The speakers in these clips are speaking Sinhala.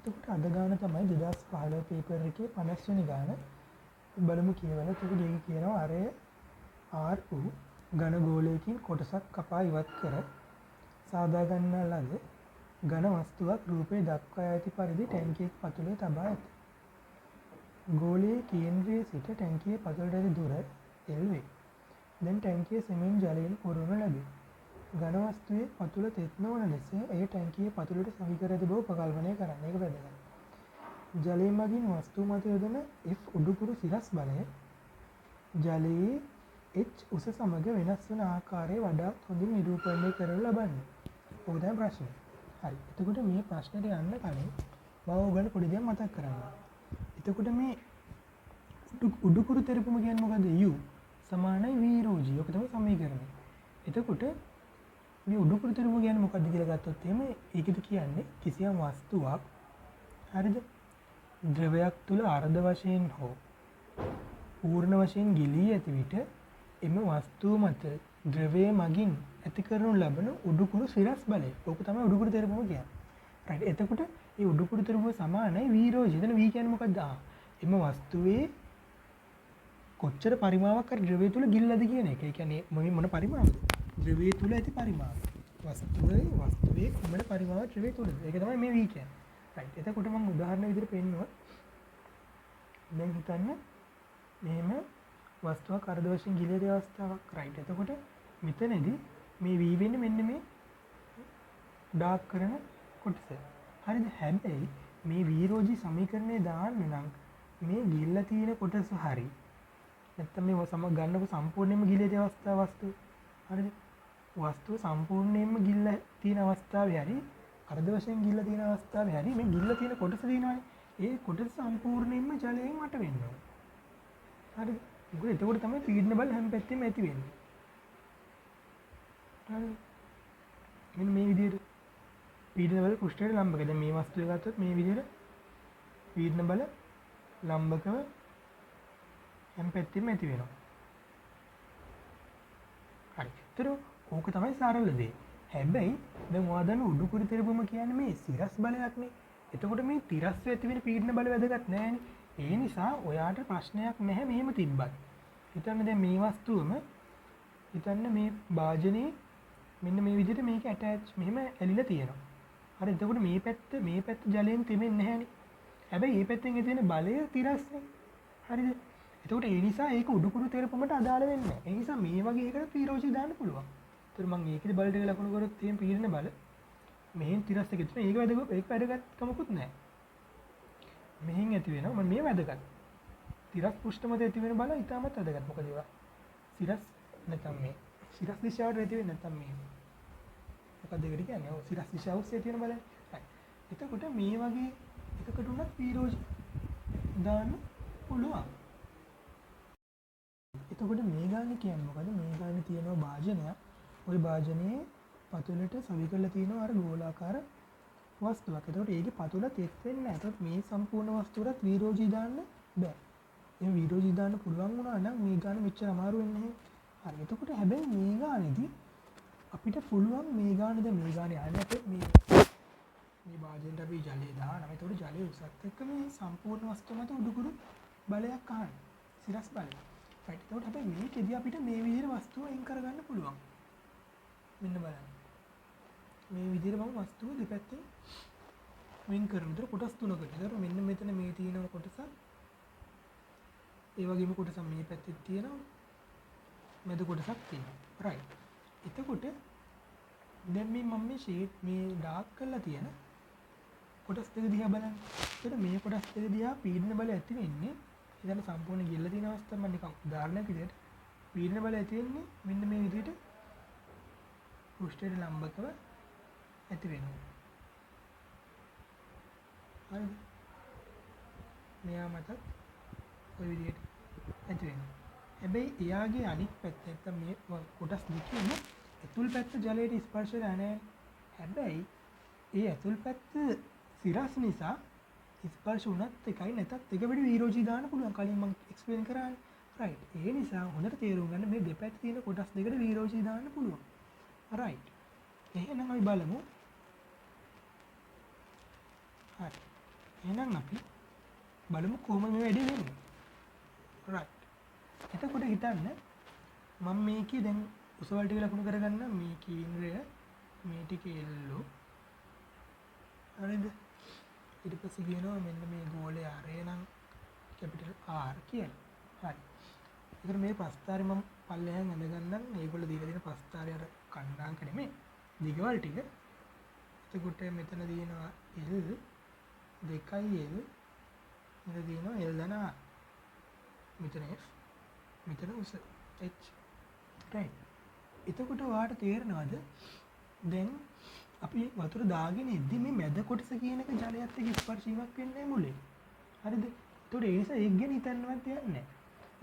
එතකොට අද ගාන තමයි 2015 පේපර් එකේ 50 වෙනි ගාන. බලමු කියවලා. එතකොට ඒක කියනවා අරය R වූ ඝන ගෝලයකින් කොටසක් කපා ඉවත් කර සාදා ගන්නා ලද ඝන වස්තුවක් රූපයේ දක්වා ඇති පරිදි ටැංකියක පතුලේ තබා ඇත. ගෝලයේ කේන්ද්‍රයේ සිට ටැංකියේ පතුලට ඇති දුර L වේ. දැන් ටැංකිය සිමෙන්ති ජලයෙන් පුරවනු ලැබේ. ඝන වස්තුවේ පතුල තෙත් නොවන ලෙස එය ටැංකියේ පතුලට සවි කර ඇති බව උපකල්පනය කරන්න. ඒක වැදගත්. ජලය මගින් වස්තුව මත යොදන F උඩුකුරු සිරස් බලය ජලයේ H උස සමග වෙනස් වන ආකාරය වඩාත් හොඳින් නිරූපණය කරනු ලබන්නේ. ඕක තමයි ප්‍රශ්නේ. හරි. එතකොට මේ ප්‍රශ්නෙට යන්න කලින් මම ඔයගලට පොඩි දෙයක් මතක් කරන්න. එතකොට මේ උඩුකුරු තෙරපුම කියන්නේ මොකද්ද? U සමානයි V rho G. ඔක තමයි සමීකරණය. එතකොට මේ උඩුකුරු තෙරපුම කියන්නේ මොකද්ද කියලා ගත්තොත් එහෙම ඒකද කියන්නේ කිසියම් වස්තුවක් හරිද? ද්‍රවයක් තුල අර්ධ වශයෙන් හෝ පූර්ණ වශයෙන් ගිලී ඇති විට එම වස්තුව මත ද්‍රවය මගින් ඇති කරනු ලබන උඩුකුරු සිරස් බලය. ඕක තමයි උඩුකුරු තෙරපුම කියන්නේ. රයිට්. එතකොට මේ උඩුකුරු තෙරපුම සමානයි V rho G. එතන V කියන්නේ මොකද්ද? එම වස්තුවේ කොච්චර පරිමාවක් කර ද්‍රවය තුල ගිල්ලද කියන එක. ඒ කියන්නේ මොන පරිමාවද? ද්‍රවය තුල ඇති පරිමාව. වස්තුවේ කුමන පරිමාවක් ද්‍රවය තුලද? ඒක තමයි මේ V කියන්නේ. රයිට්. එතකොට මම උදාහරණ විදිහට පෙන්නනවා. දැන් හිතන්න මෙහෙම වස්තුවක් අර්ධ වශයෙන් ගිලී ඇති අවස්ථාවක්. රයිට්. එතකොට මෙතනදී මේ V වෙන්නේ මෙන්න මේ ඩාර්ක් කරන කොටස. හරිද? හැබැයි මේ V rho G සමීකරණය දාන්න නම් මේ ගිල්ලා තියෙන කොටස හරි නැත්නම් මේ ගන්නකො සම්පූර්ණයෙන්ම ගිලී ඇති අවස්ථාව වස්තුව. හරිද? වස්තුව සම්පූර්ණයෙන්ම ගිල්ලා තියෙන අවස්ථාවේ හරි අර්ධ වශයෙන් ගිල්ලා තියෙන අවස්ථාවේ හරි මේ ගිල්ලා තියෙන කොටස තියෙනවානේ. ඒ කොටස සම්පූර්ණයෙන්ම ජලයෙන් වට වෙන්න ඕනේ. හරිද? මොකද එතකොට තමයි පීඩන බල හැම පැත්තෙම ඇති වෙන්නේ. හරිද? මෙන්න මේ විදිහට පීඩන බල පෘෂ්ඨයට ලම්බක. දැන් මේ වස්තුව ගත්තොත් මේ විදිහට පීඩන බල ලම්බකව හැම පැත්තෙම ඇති වෙනවා. හරි. ඒතර ඕක තමයි සරල දේ. හැබැයි දැන් ඔයා දන්න උඩුකුරු තෙරපුම කියන්නේ මේ සිරස් බලයක්නේ. එතකොට මේ තිරස් ඇති වෙන පීඩන බල වැදගත් නෑනේ. ඒ නිසා ඔයාට ප්‍රශ්නයක් නැහැ මෙහෙම තිබ්බත්. හිතන්න දැන් මේ වස්තුවම හිතන්න මේ භාජනයේ මෙන්න මේ විදිහට මේක ඇටච් මෙහෙම ඇලිලා තියෙනවා. හරි. එතකොට මේ පැත්ත ජලයෙන් තෙමෙන්නේ නැහැනේ. හැබැයි මේ පැත්තෙන් ඇති වෙන බලය තිරස්නේ. හරිද? එතකොට ඒ නිසා ඒක උඩුකුරු තෙරපුමට අදාළ වෙන්නේ නැහැ. ඒ නිසා මේ වගේ එකකට P rho G දාන්න පුළුවන්. ඒතර මම ඒකේ බල ටික ලකුණු කරොත් තියෙන පීඩන බල මෙහෙන් තිරස් එක තියෙන ඒක වැදගත්කමකුත් නැහැ. මෙහෙන් ඇති වෙනවා මම මේ වැදගත්. තිරස් පෘෂ්ඨ මත ඇති වෙන බල ඉතාමත් වැදගත්. මොකද ඒවා සිරස් නැත්නම් මේ සිරස් දිශාවට ඇති වෙන්නේ නැත්නම් මේ මොකද ඒකට කියන්නේ? ඔව් සිරස් දිශාව ඔස්සේ ඇති වෙන බලය. right. එතකොට මේ වගේ එකකට උනත් P rho G දාන්න පුළුවන්. එතකොට මේ ගානේ කියන්නේ මොකද? මේ ගානේ තියෙනවා භාජනයක්. ওই භාජනයේ පතුලට සවි කරලා තියෙනවා අර ගෝලාකාර වස්තුවක්. එතකොට ඒකේ පතුල තෙත් වෙන්නේ නැහැ. එතකොට මේ සම්පූර්ණ වස්තුවට V rho G දාන්න බෑ. එහෙනම් V rho G දාන්න පුළුවන් වුණා නම් මේ ගාන මෙච්චර අමාරු වෙන්නේ නැහැ. හරි. එතකොට හැබැයි මේ ගානේදී අපිට පුළුවන් මේ ගානේ දැන් මේ ගානේ යන්නේ අපේ මේ භාජනයට අපි ජලය දානවා. එතකොට ජලය උසත් එක්ක මේ සම්පූර්ණ වස්තුව මත උඩුකුරු බලයක් අහන්න. සිරස් බලය. right. එතකොට හැබැයි මේකෙදී අපිට මේ විදිහට වස්තුව අයින් කරගන්න පුළුවන්. මෙන්න බලන්න. මේ විදිහට මම වස්තුව දෙපැත්තෙන් වෙන් කරනවා. ඒතර කොටස් තුනකට. ඒතර මෙන්න මෙතන මේ තියෙන කොටස ඒ වගේම කොටසක් මේ පැත්තේ තියෙනවා. මැද කොටසක් තියෙනවා. right. එතකොට දැන් මම මේ ෂේඩ් මේ ඩාර්ක් කරලා තියෙන කොටස් දෙක දිහා බලන්න. ඒතර මේ කොටස් දෙක දිහා පීඩන බල ඇති වෙන්නේ ඉතින් සම්පූර්ණ ගිල්ල තියෙන අවස්ථාව මම නිකන් උදාහරණයක් විදිහට පීඩන බල ඇති වෙන්නේ මෙන්න මේ විදිහට පෘෂ්ඨයට ලම්බකව ඇති වෙනවා. හරිද? මෙයා මත ඔය විදිහට ඇති වෙනවා. හැබැයි එයාගේ අනිත් පැත්ත නැත්තම් මේ කොටස් දෙකේම ඇතුල් පැත්ත ජලයට ස්පර්ශ වෙලා නැහැ. හැබැයි ඒ ඇතුල් පැත්ත සිරස් නිසා ස්පර්ශ වුණත් එකයි නැතත් එක වෙඩි V rho G දාන්න පුළුවන්. කලින් මම එක්ස්ප්ලেইন කරානේ. right. ඒ නිසා හොඳට තේරුම් ගන්න මේ දෙපැත්තේ තියෙන කොටස් දෙකට V rho G දාන්න පුළුවන්. right. එහෙනම් අපි බලමු. හරි. එහෙනම් අපි බලමු කොහොමද මේ වැඩේ වෙන්නේ. right. එතකොට හිතන්න මම මේකේ දැන් උසවල් ටික ලකුණු කරගන්න මේ කේන්ද්‍රය මේ ටිකේ එල්ලෝ. හරිද? ඊට පස්සේ කියනවා මෙන්න මේ ගෝලයේ ආරය නම් කැපිටල් R කියලා. හරි. ඒතර මේ ප්‍රස්ථාරය මම පල්ලෙහාන් ඇඳගන්නම්. මේගොල්ලෝ දීලා තියෙන ප්‍රස්ථාරය අර කණ්ඩාංක නෙමෙයි. දිගවල් ටික. එතකොට මෙතන දිනනවා L 2L මෙතන දිනනවා L ධන R. මෙතන F මෙතන උස H. right. එතකොට ඔයාලට තේරෙනවද දැන් අපි වතුර දාගෙන ඉද්දි මේ මැද කොටස කියන එක ජලයත් එක්ක ස්පර්ශීමක් වෙන්නේ මුලේ. හරිද? ඒතකොට ඒ නිසා ඒක ගැන හිතන්නවත් දෙයක් නැහැ.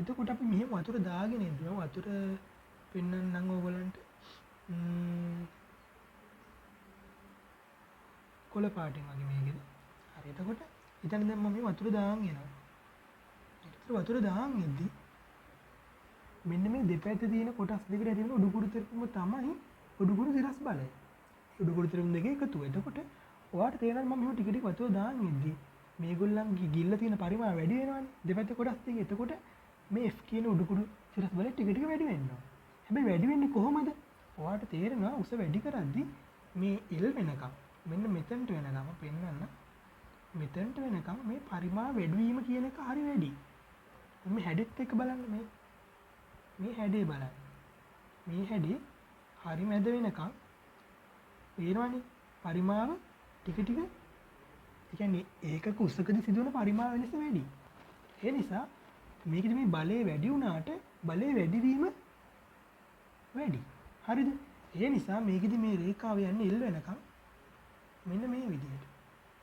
එතකොට අපි මෙහෙම වතුර දාගෙන ඉද්දි වතුර පෙන්වන්නම් ඕගොල්ලන්ට. කොළ පාටින් වගේ මේකද? හරි. එතකොට හිතන්න දැන් මම මේ වතුර දාන් එනවා. ඒතර වතුර දාන් ඉද්දි මෙන්න මේ දෙපැත්තේ තියෙන කොටස් දෙකට ඇති වෙන උඩුකුරු තෙරපුම තමයි උඩුකුරු සිරස් බලය. උඩුකුරු තෙරපුම් දෙකේ එකතුව. එතකොට ඔයාලට තේරෙනවා මම මෙහෙම ටික ටික වතුර දාන් ඉද්දි මේගොල්ලන්ගේ ගිල්ල තියෙන පරිමාණය වැඩි වෙනවානේ. දෙපැත්තේ කොටස් දෙකේ. එතකොට මේ F කියන උඩුකුරු සිරස් බලය ටික ටික වැඩි වෙනවා. හැබැයි වැඩි වෙන්නේ කොහොමද? ඔයාලට තේරෙනවා උස වැඩි කරද්දි මේ L වෙනකම් මෙන්න මෙතනට වෙනකම් පෙන්වන්න. මෙතනට වෙනකම් මේ පරිමාණ වැඩි වීම කියන එක හරි වැඩි. මේ හැඩෙත් එක්ක බලන්න මේ හැඩේ බලන්න. මේ හැඩේ හරි මැද වෙනකම් පේනවනේ පරිමාව ටික ටික. ඒ කියන්නේ ඒකක උසකදී සිදුවන පරිමාව වෙනස වැඩි. ඒ නිසා මේකෙදි මේ බලය වැඩි වුණාට බලය වැඩිවීම වැඩි. හරිද? ඒ නිසා මේකෙදි මේ රේඛාව යන්නේ L වෙනකම් මෙන්න මේ විදිහට.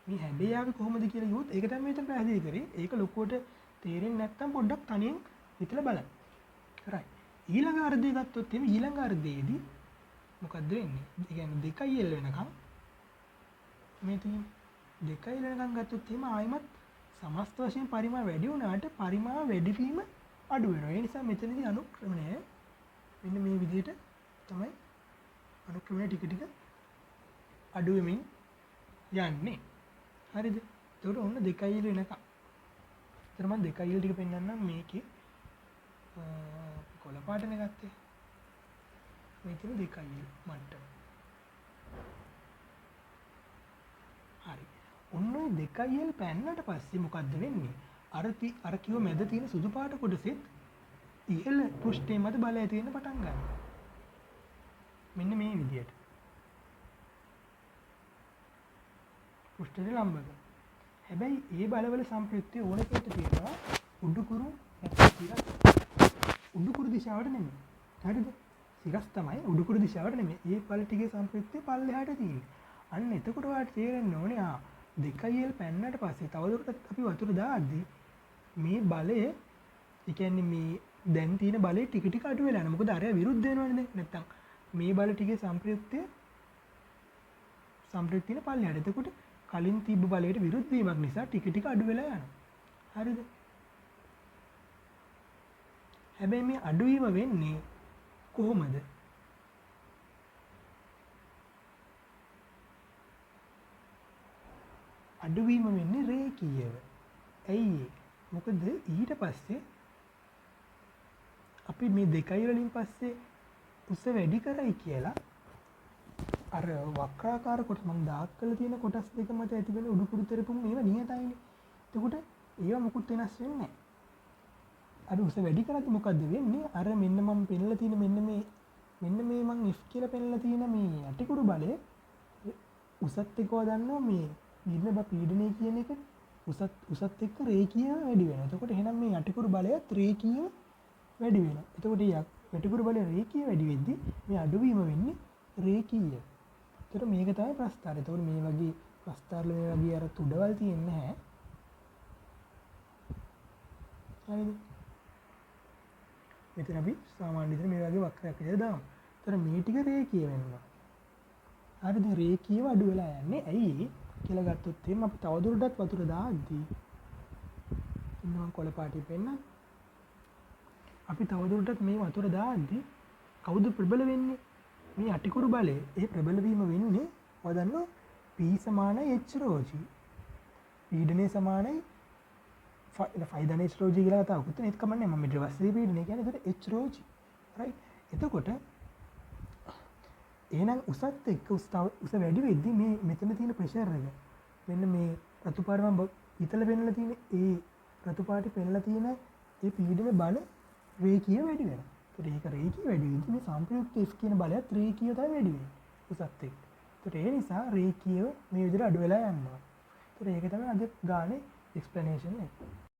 මේ හැඩේ ආවේ කොහොමද කියලා කිව්වොත් ඒක තමයි මෙතන පැහැදිලි කරේ. ඒක ලොකුවට තේරෙන්නේ නැත්නම් පොඩ්ඩක් තනියෙන් හිතලා බලන්න. right. ඊළඟ අර්ධය ගත්තොත් එimhe ඊළඟ අර්ධයේදී මොකද්ද වෙන්නේ? ඒ කියන්නේ 2L වෙනකම් මේ තියෙන්නේ 2L වෙනකම් ගත්තොත් එimhe ආයිමත් සමස්ත වශයෙන් පරිමාණ වැඩි වුණාට පරිමාණ වැඩිවීම අඩු වෙනවා. ඒ නිසා මෙතනදී අනුක්‍රමණය මෙන්න මේ විදිහට තමයි අනුක්‍රමණය ටික ටික අඩු වෙමින් යන්නේ. හරිද? ඒකට ඔන්න 2L වෙනකම්. ඊට මම 2L ටික පෙන්නන්නම් මේකේ කොළ පාටනේ ගත්තේ. මේ තියෙන 2L මට්ටම. හරි. ඔන්න 2L පැන්නට පස්සේ මොකද්ද වෙන්නේ? අර කිව්ව මැද තියෙන සුදු පාට කොටසෙත් ඉහළ පෘෂ්ඨයේ මත බලය තියෙන පටන් ගන්නවා. මෙන්න මේ විදියට. පෘෂ්ඨයට ලම්බව. හැබැයි ඒ බලවල සම්ප්‍රයුක්තය ඕන කෙනෙක්ට තියෙනවා උඩුකුරු නැත්නම් සිරස්. උඩුකුරු දිශාවට නෙමෙයි. හරිද? සිරස් තමයි උඩුකුරු දිශාවට නෙමෙයි. ඒ බල ටිකේ සම්ප්‍රයුක්තය පල්ලෙහාට තියෙන්නේ. අන්න එතකොට ඔයාලට තේරෙන්න ඕනේ 2L පැන්නට පස්සේ තවදුරටත් අපි වතුර දාද්දී මේ බලය ඒ කියන්නේ මේ දැන් තියෙන බලය ටික ටික අඩු වෙලා යනවා. මොකද අරය විරුද්ධ වෙනවනේ දැන්. නැත්තම් මේ බල ටිකේ සම්ප්‍රයුක්තය තියෙන පල්ලෙහාට. එතකොට කලින් තිබ්බ බලයට විරුද්ධ වීමක් නිසා ටික ටික අඩු වෙලා යනවා. හරිද? හැබැයි මේ අඩුවීම වෙන්නේ කොහොමද? අඩුවීම වෙන්නේ රේඛීයව. ඇයි ඒ? මොකද ඊට පස්සේ අපි මේ 2L වලින් පස්සේ උස වැඩි කරයි කියලා අර වක්‍රාකාර කොටස් මම දාක් කරලා තියෙන කොටස් දෙක මත ඇතිවෙන උඩුකුරු තෙරපුම් මේව නියතයිනේ. එතකොට ඒව මොකුත් වෙනස් වෙන්නේ නැහැ. අර උස වැඩි කරද්දි මොකද්ද වෙන්නේ? අර මෙන්න මම පෙන්නලා තියෙන මෙන්න මේ මම F කියලා පෙන්නලා තියෙන මේ යටිකුරු බලය උසත් එක්ක දන්නවා මේ නිර්ණය පීඩනය කියන එක උසත් එක්ක රේඛීයව වැඩි වෙනවා. එතකොට එහෙනම් මේ යටිකුරු බලයත් රේඛීයව වැඩි වෙනවා. එතකොට යටිකුරු බලය රේඛීය වැඩි වෙද්දී මේ අඩුවීම වෙන්නේ රේඛීය. ඒතර මේක තමයි ප්‍රස්ථාරය. ඒතකොට මේ වගේ ප්‍රස්ථාරවල මේ වගේ අර තුඩවල් තියෙන්නේ නැහැ. හරිද? මෙතන අපි සාමාන්‍ය විදිහට මේ වගේ වක්‍රයක් විදිහට දාමු. ඒතර මේ ටික රේඛීය වෙනවා. හරිද? රේඛීයව අඩු වෙලා යන්නේ. ඇයි කියලා ගත්තොත් එහෙනම් අපි තවදුරටත් වතුර දාද්දී ඉන්නවා කොළ පාටිය පෙන්නන්න. අපි තවදුරටත් මේ වතුර දාද්දී කවුද ප්‍රබල වෙන්නේ? මේ යටිකුරු බලය. ඒ ප්‍රබල වීම වෙන්නේ ඔය දන්නවා P = H ρg. P පීඩනය සමානයි ෆයිදන ස්රෝජි කියලා කතාවකුත් ඒත් කමන්නේ මම ඊට පස්සේ පීඩනය කියන්නේ එතකොට h රෝජි රයිට් එතකොට එහෙනම් උසත් එක්ක උස වැඩි වෙද්දි මේ මෙතන තියෙන ප්‍රෙෂර් එක මෙන්න මේ රතු පාට මම ඉතල පෙන්නලා තියෙන ඒ රතු පාටේ පෙන්නලා තියෙන ඒ පීඩන බල රේඛීය වැඩි වෙනවා. ඒතර ඒක රේඛීය වැඩි වෙද්දි මේ සම්ප්‍රයුක්ත F කියන බලයත් රේඛීය තමයි වැඩි වෙන්නේ උසත් එක්ක. ඒතර ඒ නිසා රේඛීයව මේ විදිහට අඩු වෙලා යනවා. ඒතර ඒක තමයි අද ගානේ එක්ස්ප්ලනේෂන් එක.